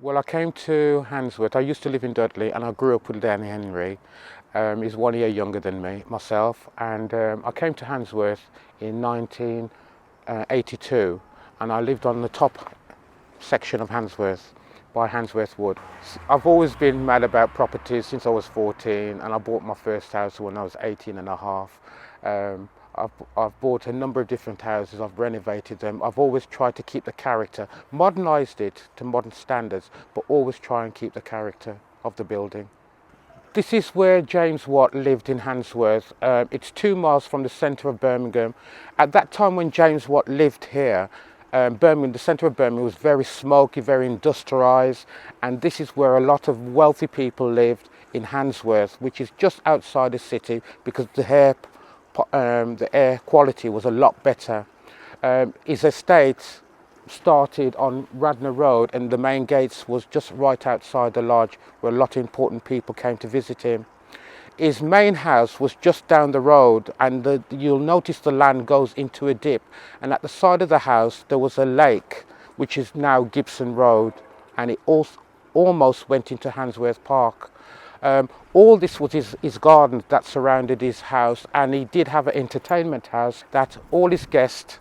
Well, I came to Handsworth. I used to live in Dudley and I grew up with Danny Henry. He's 1 year younger than me, myself. And I came to Handsworth in 1982 and I lived on the top section of Handsworth by Handsworth Wood. I've always been mad about properties since I was 14 and I bought my first house when I was 18 and a half. I've bought a number of different houses, I've renovated them. I've always tried to keep the character, modernised it to modern standards, but always try and keep the character of the building. This is where James Watt lived in Handsworth. It's 2 miles from the centre of Birmingham. At that time when James Watt lived here, Birmingham, the centre of Birmingham was very smoky, very industrialised, and this is where a lot of wealthy people lived in Handsworth, which is just outside the city because the air quality was a lot better. His estate started on Radnor Road and the main gates was just right outside the lodge where a lot of important people came to visit him. His main house was just down the road and you'll notice the land goes into a dip, and at the side of the house there was a lake which is now Gibson Road, and it also almost went into Handsworth Park. All this was his garden that surrounded his house, and he did have an entertainment house that all his guests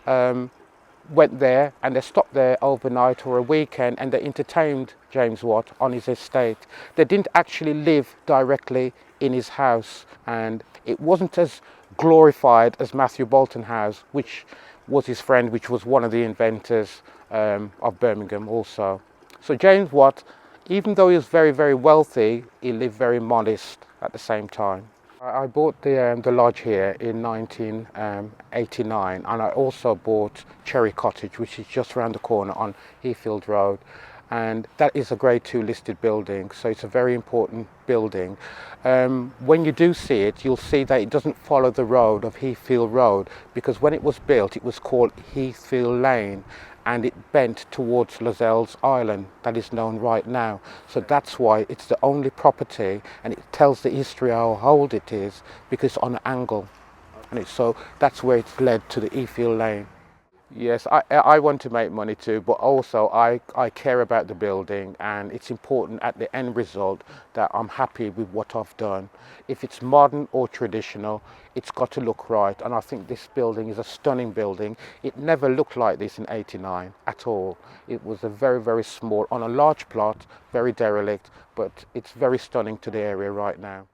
went there and they stopped there overnight or a weekend and they entertained James Watt on his estate. They didn't actually live directly in his house, and it wasn't as glorified as Matthew Boulton House, which was his friend, which was one of the inventors of Birmingham also. So James Watt, even though he was very, very wealthy, he lived very modest at the same time. I bought the lodge here in 1989, and I also bought Cherry Cottage, which is just around the corner on Heathfield Road, and that is a Grade 2 listed building, so it's a very important building. When you do see it, you'll see that it doesn't follow the road of Heathfield Road, because when it was built it was called Heathfield Lane, and it bent towards Lozells Island that is known right now. So that's why it's the only property, and it tells the history how old it is because it's on an angle. And so that's where it's led to the Heathfield Lane. Yes, I want to make money too, but also I care about the building, and it's important at the end result that I'm happy with what I've done. If it's modern or traditional, it's got to look right, and I think this building is a stunning building. It never looked like this in '89 at all. It was a very, very small, on a large plot, very derelict, but it's very stunning to the area right now.